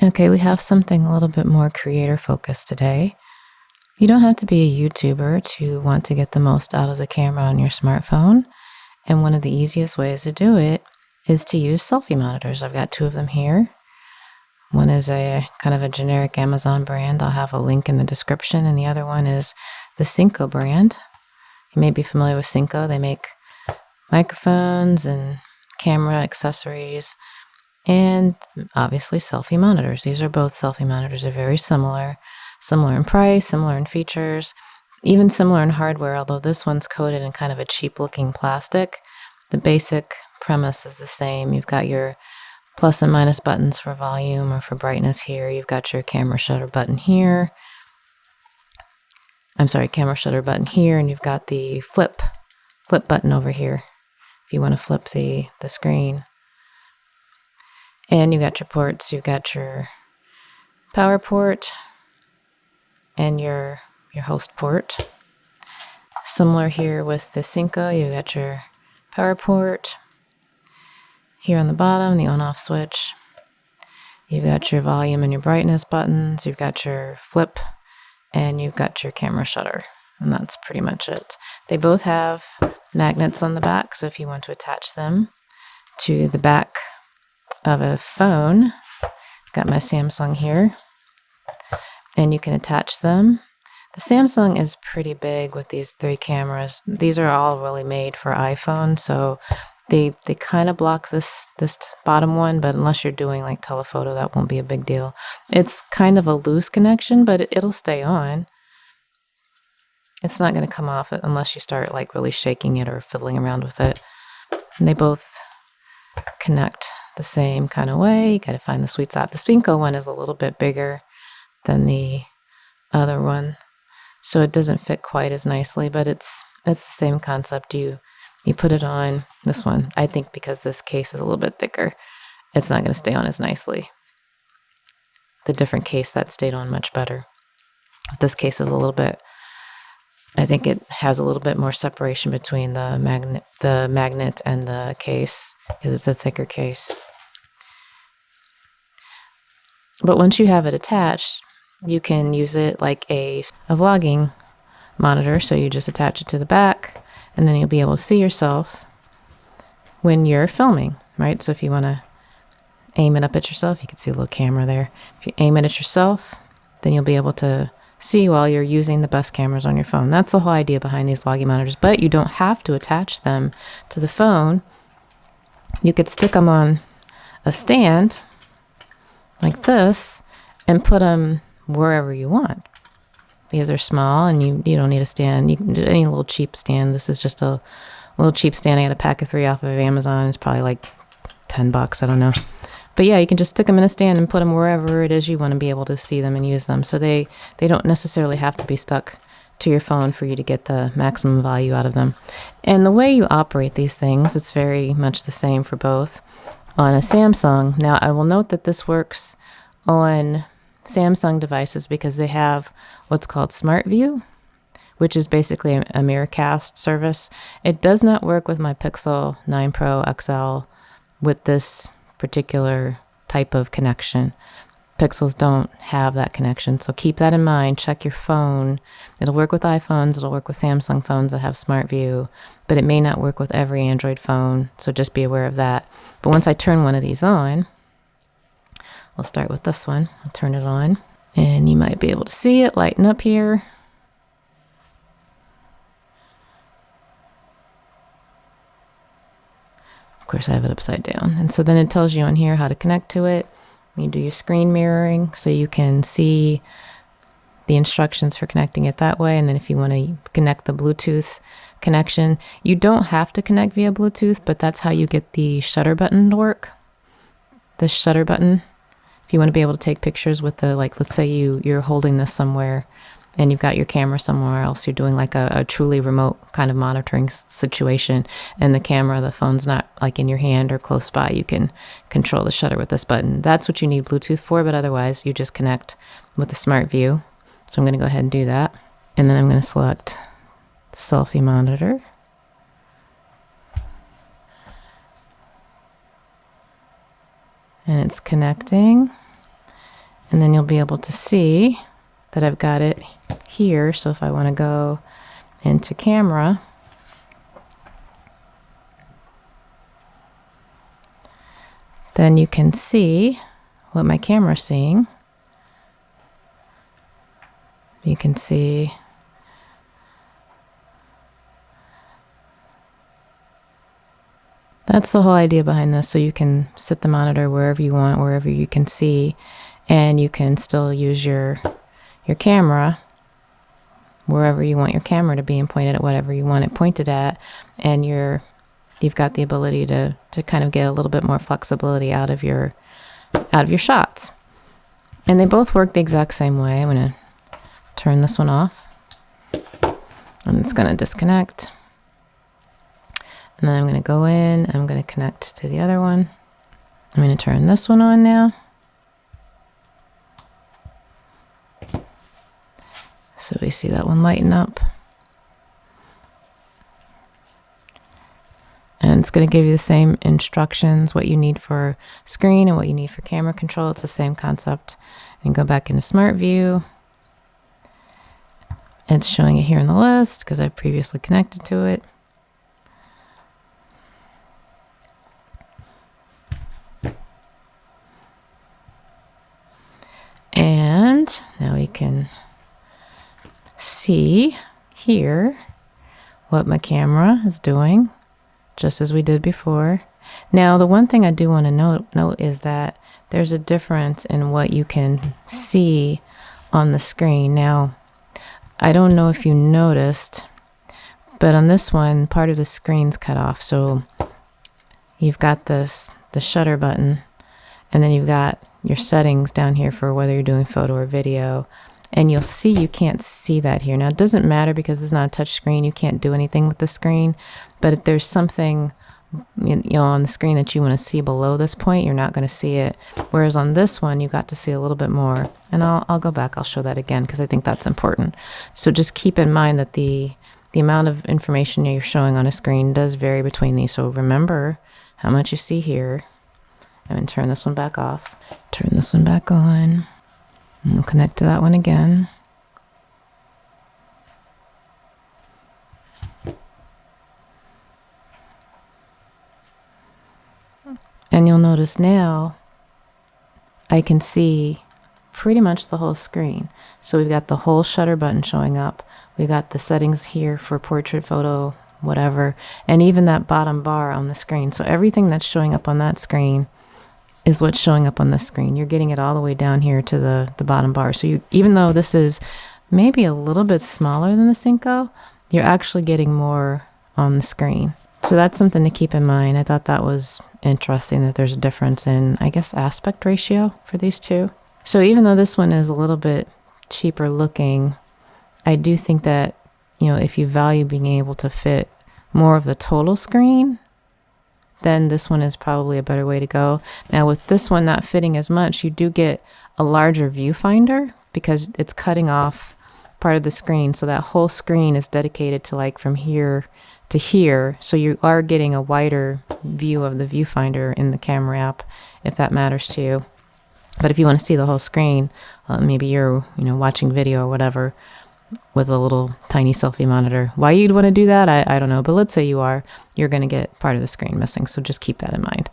Okay, we have something a little bit more creator focused today. You don't have to be a YouTuber to want to get the most out of the camera on your smartphone. And one of the easiest ways to do it is to use selfie monitors. I've got two of them here. One is a kind of a generic Amazon brand. I'll have a link in the description. And the other one is the Cinco brand. You may be familiar with Cinco. They make microphones and camera accessories and obviously selfie monitors. These are both selfie monitors. They're very similar in price, similar in features, even similar in hardware, although this one's coated in kind of a cheap looking plastic. The basic premise is the same. You've got your plus and minus buttons for volume or for brightness here. You've got your camera shutter button here. Camera shutter button here, and you've got the flip button over here if you want to flip the screen. And you got your ports. You've got your power port and your host port. Similar here with the Cinco, you got your power port. Here on the bottom, the on-off switch. You've got your volume and your brightness buttons. You've got your flip, and you've got your camera shutter. And that's pretty much it. They both have magnets on the back, so if you want to attach them to the back of a phone, I've got my Samsung here, and you can attach them. The Samsung is pretty big with these three cameras. These are all really made for iPhone, so they kind of block this bottom one, but unless you're doing like telephoto, that won't be a big deal. It's kind of a loose connection, but it'll stay on. It's not going to come off it unless you start like really shaking it or fiddling around with it. And they both connect the same kind of way. You got to find the sweet spot. The Cinco one is a little bit bigger than the other one, so it doesn't fit quite as nicely, but it's the same concept. You put it on this one. I think because this case is a little bit thicker, it's not going to stay on as nicely. The different case that stayed on much better. This case is a little bit, I think it has a little bit more separation between the magnet and the case because it's a thicker case. But once you have it attached, you can use it like a vlogging monitor. So you just attach it to the back, and then you'll be able to see yourself when you're filming, right? So if you want to aim it up at yourself, you can see a little camera there. If you aim it at yourself, then you'll be able to see while you're using the best cameras on your phone. That's the whole idea behind these vlogging monitors, but you don't have to attach them to the phone. You could stick them on a stand like this and put them wherever you want because they're small and you don't need a stand. You can do any little cheap stand. This is just a little cheap stand. I got a pack of 3 off of Amazon. It's probably like $10. I don't know. But yeah, you can just stick them in a stand and put them wherever it is you want to be able to see them and use them. So they don't necessarily have to be stuck to your phone for you to get the maximum value out of them. And the way you operate these things, it's very much the same for both on a Samsung. Now, I will note that this works on Samsung devices because they have what's called Smart View, which is basically a Miracast service. It does not work with my Pixel 9 Pro XL with this particular type of connection. Pixels don't have that connection, so keep that in mind. Check your phone. It'll work with iPhones, it'll work with Samsung phones that have Smart View, but it may not work with every Android phone, so just be aware of that. But once I turn one of these on, we'll start with this one. I'll turn it on, and you might be able to see it lighten up here. Of course, I have it upside down. And so then it tells you on here how to connect to it. You do your screen mirroring so you can see the instructions for connecting it that way. And then if you want to connect the Bluetooth connection, you don't have to connect via Bluetooth, but that's how you get the shutter button to work. The shutter button, if you want to be able to take pictures with the, like, let's say you're holding this somewhere and you've got your camera somewhere else, you're doing like a truly remote kind of monitoring situation, and the phone's not like in your hand or close by, you can control the shutter with this button. That's what you need Bluetooth for, but otherwise you just connect with the Smart View. So I'm going to go ahead and do that. And then I'm going to select selfie monitor. And it's connecting. And then you'll be able to see that I've got it here. So if I want to go into camera, then you can see what my camera is seeing. You can see that's the whole idea behind this. So you can sit the monitor wherever you want, wherever you can see, and you can still use your camera wherever you want your camera to be and point it at whatever you want it pointed at. And you've got the ability to kind of get a little bit more flexibility out of your shots. And they both work the exact same way. I'm going to turn this one off, and it's going to disconnect. And then I'm going to go in, I'm going to connect to the other one. I'm going to turn this one on now. So we see that one lighten up. And it's going to give you the same instructions, what you need for screen and what you need for camera control. It's the same concept. And go back into Smart View. It's showing it here in the list because I've previously connected to it. And now we can see here what my camera is doing, just as we did before. Now, the one thing I do want to note is that there's a difference in what you can see on the screen. Now, I don't know if you noticed, but on this one, part of the screen's cut off. So you've got the shutter button, and then you've got your settings down here for whether you're doing photo or video. And you'll see you can't see that here. Now, it doesn't matter because it's not a touch screen. You can't do anything with the screen. But if there's something on the screen that you want to see below this point, you're not going to see it. Whereas on this one, you got to see a little bit more. And I'll go back. I'll show that again because I think that's important. So just keep in mind that the amount of information you're showing on a screen does vary between these. So remember how much you see here. I'm going to turn this one back off. Turn this one back on. And we'll connect to that one again. And you'll notice now I can see pretty much the whole screen. So we've got the whole shutter button showing up. We've got the settings here for portrait, photo, whatever, and even that bottom bar on the screen. So everything that's showing up on that screen is what's showing up on this screen. You're getting it all the way down here to the bottom bar. So even though this is maybe a little bit smaller than the Cinco, you're actually getting more on the screen. So that's something to keep in mind. I thought that was interesting that there's a difference in, I guess, aspect ratio for these two. So even though this one is a little bit cheaper looking, I do think that, if you value being able to fit more of the total screen, then this one is probably a better way to go. Now, with this one not fitting as much, you do get a larger viewfinder because it's cutting off part of the screen. So that whole screen is dedicated to like from here to here. So you are getting a wider view of the viewfinder in the camera app, if that matters to you. But if you want to see the whole screen, maybe you're watching video or whatever with a little tiny selfie monitor. Why you'd want to do that, I don't know. But let's say you're going to get part of the screen missing. So just keep that in mind.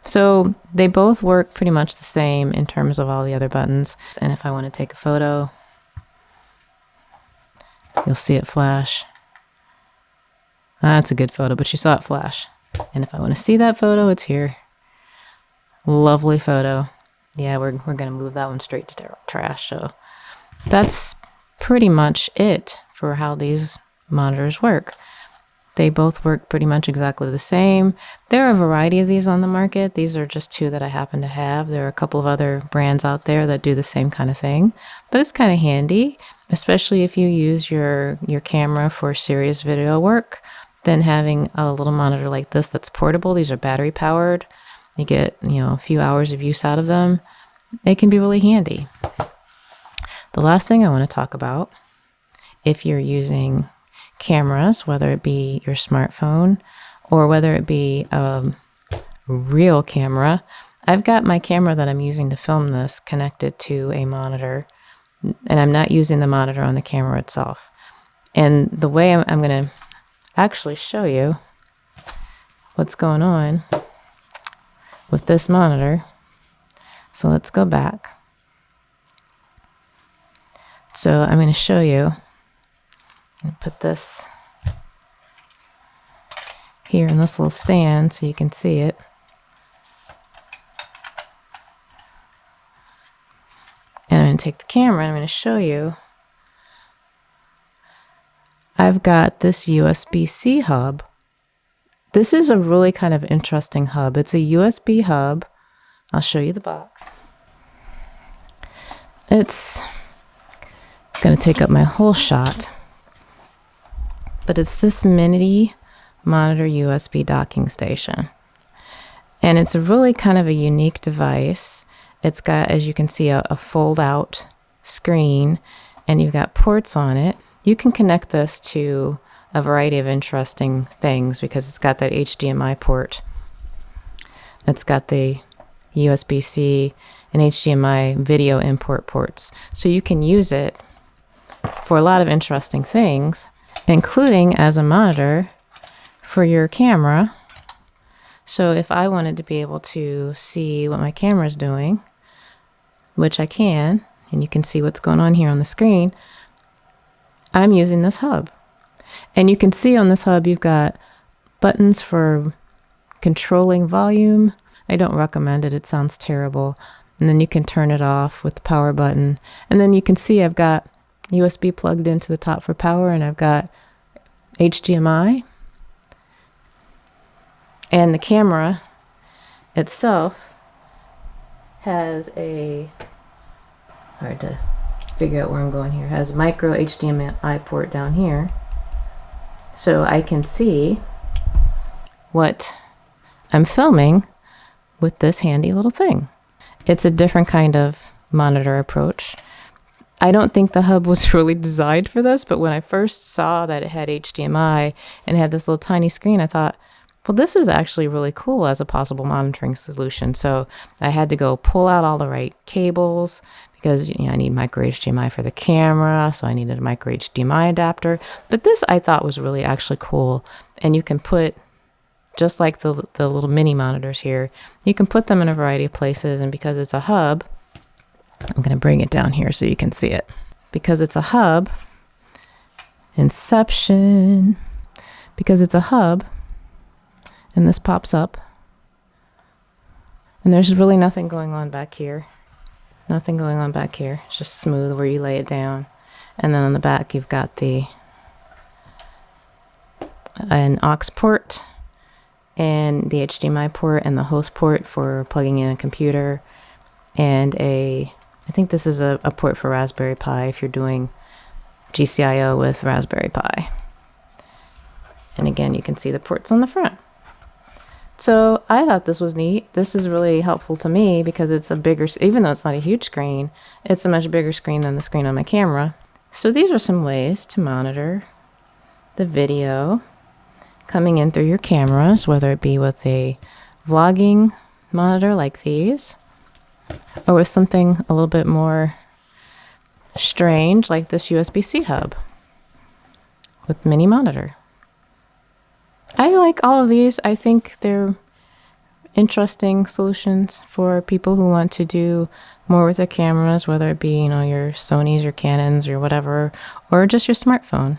So they both work pretty much the same in terms of all the other buttons. And if I want to take a photo, you'll see it flash. That's a good photo, but you saw it flash. And if I want to see that photo, it's here. Lovely photo. Yeah, we're going to move that one straight to trash. So that's pretty much it for how these monitors work. They both work pretty much exactly the same. There are a variety of these on the market. These are just two that I happen to have. There are a couple of other brands out there that do the same kind of thing. But it's kind of handy, especially if you use your camera for serious video work. Then having a little monitor like this that's portable, these are battery powered. You get, a few hours of use out of them. It can be really handy. The last thing I want to talk about, if you're using cameras, whether it be your smartphone or whether it be a real camera, I've got my camera that I'm using to film this connected to a monitor, and I'm not using the monitor on the camera itself. And the way I'm going to actually show you what's going on with this monitor. So let's go back. So I'm going to show you. I'm going to put this here in this little stand so you can see it. And I'm going to take the camera and I'm going to show you. I've got this USB-C hub. This is a really kind of interesting hub. It's a USB hub. I'll show you the box. It's going to take up my whole shot. But it's this mini monitor USB docking station. And it's a really kind of a unique device. It's got, as you can see, a fold-out screen, and you've got ports on it. You can connect this to a variety of interesting things because it's got that HDMI port. It's got the USB-C and HDMI video import ports. So you can use it for a lot of interesting things, including as a monitor for your camera. So if I wanted to be able to see what my camera is doing, which I can, and you can see what's going on here on the screen, I'm using this hub. And you can see on this hub you've got buttons for controlling volume. I don't recommend it. It sounds terrible. And then you can turn it off with the power button. And then you can see I've got USB plugged into the top for power, and I've got HDMI. And the camera itself has a, hard to figure out where I'm going here, has a micro HDMI port down here. So I can see what I'm filming with this handy little thing. It's a different kind of monitor approach. I don't think the hub was really designed for this, but when I first saw that it had HDMI and had this little tiny screen, I thought, well, this is actually really cool as a possible monitoring solution. So I had to go pull out all the right cables because I need micro HDMI for the camera, so I needed a micro HDMI adapter. But this I thought was really actually cool, and you can put, just like the little mini monitors here, you can put them in a variety of places, and because it's a hub, I'm going to bring it down here so you can see it. Because it's a hub, Inception, because it's a hub, and this pops up, and there's really nothing going on back here. Nothing going on back here. It's just smooth where you lay it down. And then on the back you've got an aux port and the HDMI port and the host port for plugging in a computer, and I think this is a port for Raspberry Pi if you're doing GCIO with Raspberry Pi. And again, you can see the ports on the front. So I thought this was neat. This is really helpful to me because it's a bigger, even though it's not a huge screen, it's a much bigger screen than the screen on my camera. So these are some ways to monitor the video coming in through your cameras, whether it be with a vlogging monitor like these, or with something a little bit more strange like this USB-C hub with mini monitor. I like all of these. I think they're interesting solutions for people who want to do more with their cameras, whether it be, your Sonys or Canons or whatever, or just your smartphone,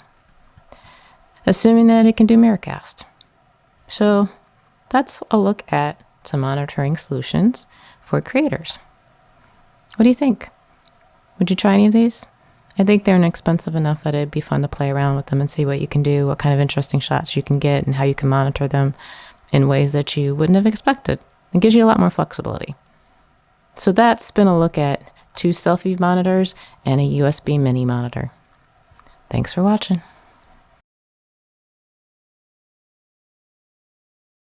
assuming that it can do Miracast. So that's a look at some monitoring solutions for creators. What do you think? Would you try any of these? I think they're inexpensive enough that it'd be fun to play around with them and see what you can do, what kind of interesting shots you can get, and how you can monitor them in ways that you wouldn't have expected. It gives you a lot more flexibility. So that's been a look at 2 selfie monitors and a USB mini monitor. Thanks for watching.